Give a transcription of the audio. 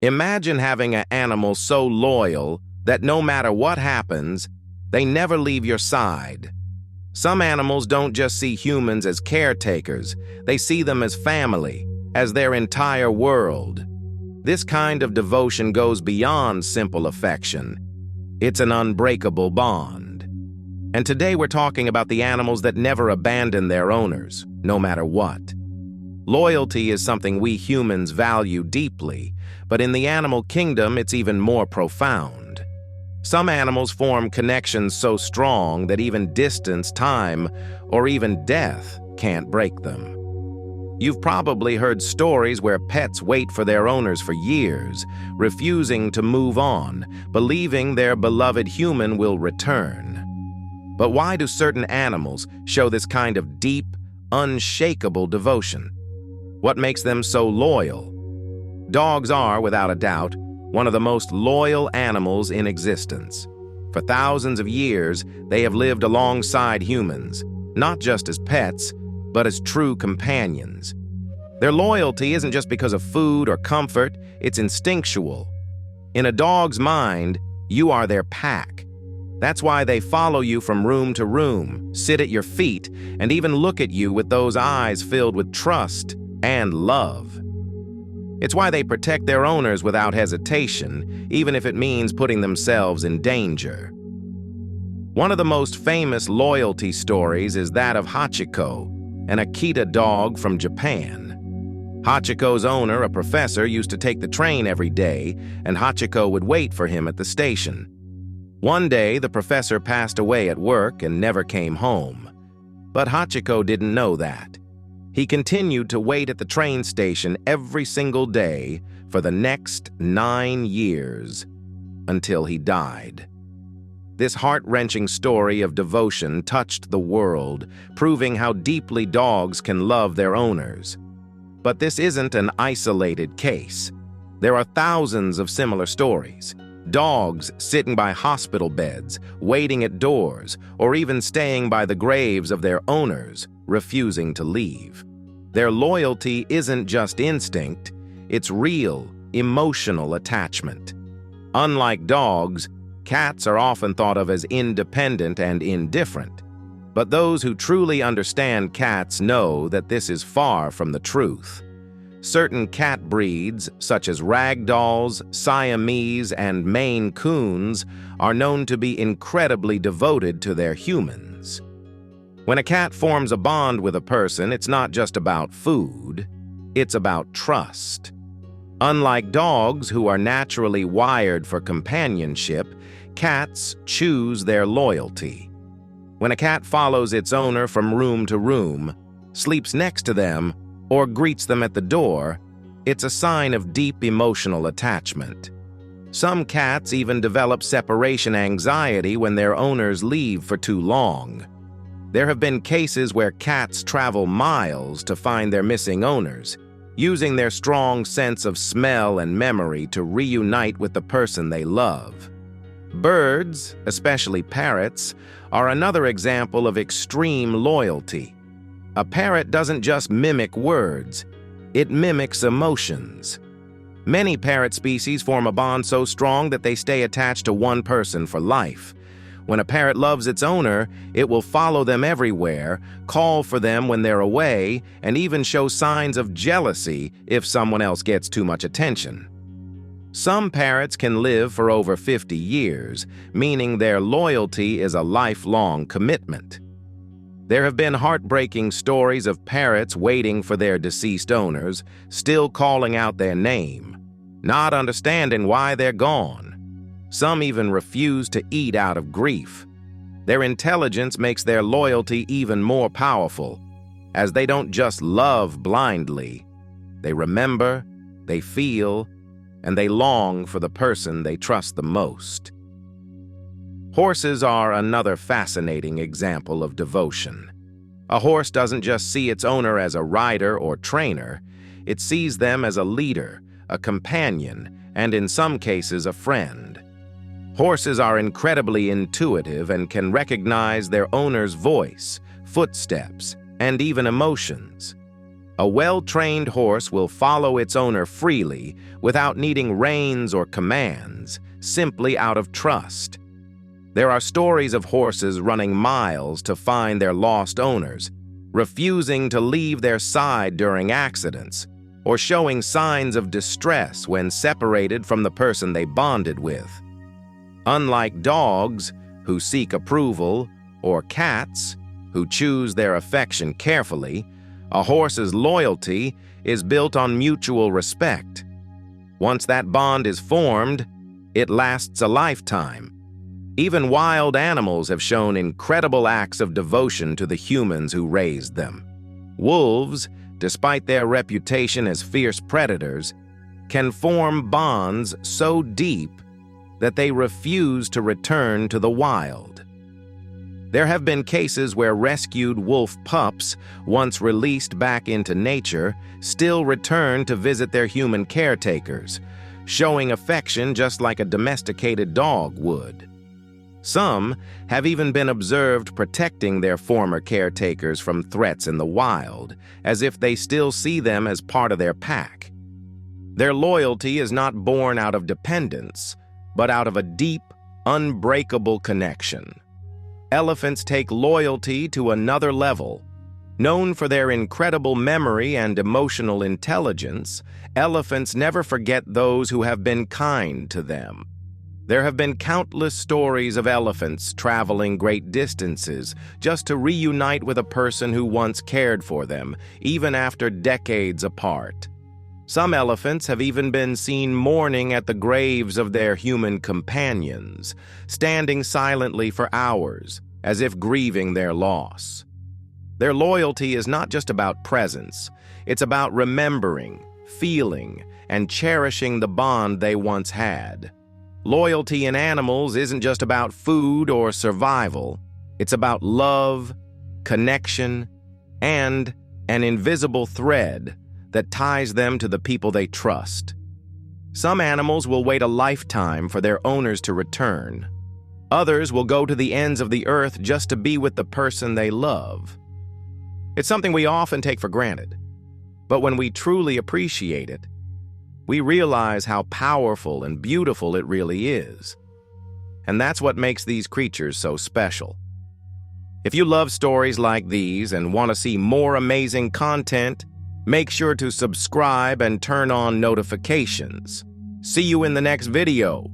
Imagine having an animal so loyal that no matter what happens, they never leave your side. Some animals don't just see humans as caretakers, they see them as family, as their entire world. This kind of devotion goes beyond simple affection. It's an unbreakable bond. And today we're talking about the animals that never abandon their owners, no matter what. Loyalty is something we humans value deeply, but in the animal kingdom it's even more profound. Some animals form connections so strong that even distance, time, or even death can't break them. You've probably heard stories where pets wait for their owners for years, refusing to move on, believing their beloved human will return. But why do certain animals show this kind of deep, unshakable devotion? What makes them so loyal? Dogs are, without a doubt, one of the most loyal animals in existence. For thousands of years, they have lived alongside humans, not just as pets, but as true companions. Their loyalty isn't just because of food or comfort, it's instinctual. In a dog's mind, you are their pack. That's why they follow you from room to room, sit at your feet, and even look at you with those eyes filled with trust and love. It's why they protect their owners without hesitation, even if it means putting themselves in danger. One of the most famous loyalty stories is that of Hachiko, an Akita dog from Japan. Hachiko's owner, a professor, used to take the train every day, and Hachiko would wait for him at the station. One day, the professor passed away at work and never came home. But Hachiko didn't know that. He continued to wait at the train station every single day for the next 9 years, until he died. This heart-wrenching story of devotion touched the world, proving how deeply dogs can love their owners. But this isn't an isolated case. There are thousands of similar stories. Dogs sitting by hospital beds, waiting at doors, or even staying by the graves of their owners, refusing to leave. Their loyalty isn't just instinct, it's real, emotional attachment. Unlike dogs, cats are often thought of as independent and indifferent. But those who truly understand cats know that this is far from the truth. Certain cat breeds, such as ragdolls, Siamese, and Maine Coons, are known to be incredibly devoted to their humans. When a cat forms a bond with a person, it's not just about food, it's about trust. Unlike dogs, who are naturally wired for companionship, cats choose their loyalty. When a cat follows its owner from room to room, sleeps next to them, or greets them at the door, it's a sign of deep emotional attachment. Some cats even develop separation anxiety when their owners leave for too long. There have been cases where cats travel miles to find their missing owners, using their strong sense of smell and memory to reunite with the person they love. Birds, especially parrots, are another example of extreme loyalty. A parrot doesn't just mimic words, it mimics emotions. Many parrot species form a bond so strong that they stay attached to one person for life. When a parrot loves its owner, it will follow them everywhere, call for them when they're away, and even show signs of jealousy if someone else gets too much attention. Some parrots can live for over 50 years, meaning their loyalty is a lifelong commitment. There have been heartbreaking stories of parrots waiting for their deceased owners, still calling out their name, not understanding why they're gone. Some even refuse to eat out of grief. Their intelligence makes their loyalty even more powerful, as they don't just love blindly. They remember, they feel, and they long for the person they trust the most. Horses are another fascinating example of devotion. A horse doesn't just see its owner as a rider or trainer, it sees them as a leader, a companion, and in some cases a friend. Horses are incredibly intuitive and can recognize their owner's voice, footsteps, and even emotions. A well-trained horse will follow its owner freely without needing reins or commands, simply out of trust. There are stories of horses running miles to find their lost owners, refusing to leave their side during accidents, or showing signs of distress when separated from the person they bonded with. Unlike dogs, who seek approval, or cats, who choose their affection carefully, a horse's loyalty is built on mutual respect. Once that bond is formed, it lasts a lifetime. Even wild animals have shown incredible acts of devotion to the humans who raised them. Wolves, despite their reputation as fierce predators, can form bonds so deep that they refuse to return to the wild. There have been cases where rescued wolf pups, once released back into nature, still return to visit their human caretakers, showing affection just like a domesticated dog would. Some have even been observed protecting their former caretakers from threats in the wild, as if they still see them as part of their pack. Their loyalty is not born out of dependence, but out of a deep, unbreakable connection. Elephants take loyalty to another level. Known for their incredible memory and emotional intelligence, elephants never forget those who have been kind to them. There have been countless stories of elephants traveling great distances just to reunite with a person who once cared for them, even after decades apart. Some elephants have even been seen mourning at the graves of their human companions, standing silently for hours, as if grieving their loss. Their loyalty is not just about presence, it's about remembering, feeling, and cherishing the bond they once had. Loyalty in animals isn't just about food or survival. It's about love, connection, and an invisible thread that ties them to the people they trust. Some animals will wait a lifetime for their owners to return. Others will go to the ends of the earth just to be with the person they love. It's something we often take for granted, but when we truly appreciate it, we realize how powerful and beautiful it really is. And that's what makes these creatures so special. If you love stories like these and want to see more amazing content, make sure to subscribe and turn on notifications. See you in the next video.